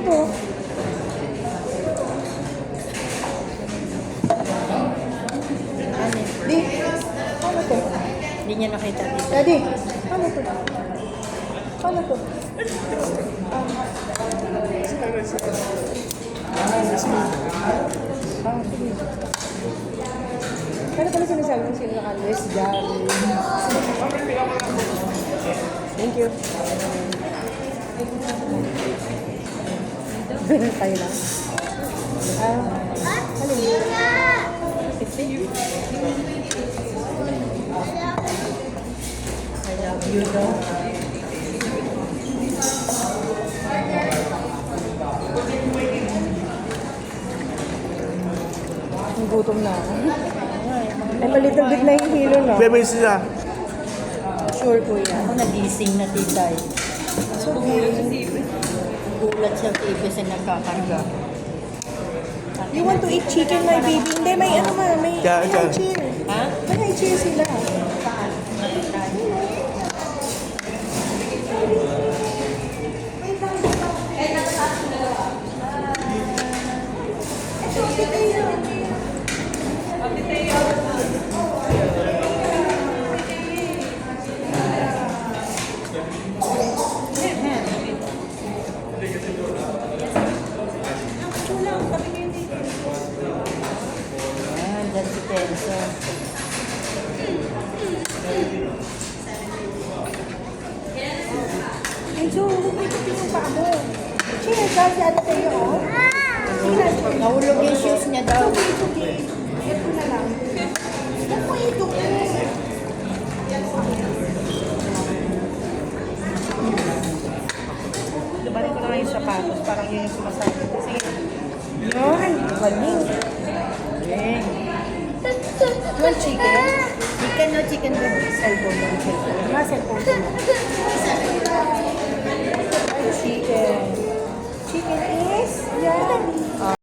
to? Di, paano to? Hindi niya nakita dito. Daddy, paano to? Paano to? Sige. Ano pala sinasabi ng sino na Luis Gary? Thank you. Tayo lang. Ano yun? I love you daw. Ang gutom na ako. Ay, malittle bit na yung hilo, no? Bebe sila. Sure po yan. Ako nagising na titay. So, okay. Gulat sa TV sa nagkakarga. You want to eat chicken, my baby? Hindi, may ano man, may Kaya- high chair. Ha? May high chair sila. Dahil si Tenso. Ay, so, may kapit yung paa mo. Cheers, ha? Si Ate Teo, oh. Nahulog yung shoes niya daw. It's okay. Ito na lang. Naku, ito ko. Balik ko na nga yung sapatos, parang yun yung sumasabi. Sige. Yun, galing. Eh, Yung chicken. chicken no chicken with cellphone. Mga cellphone mo.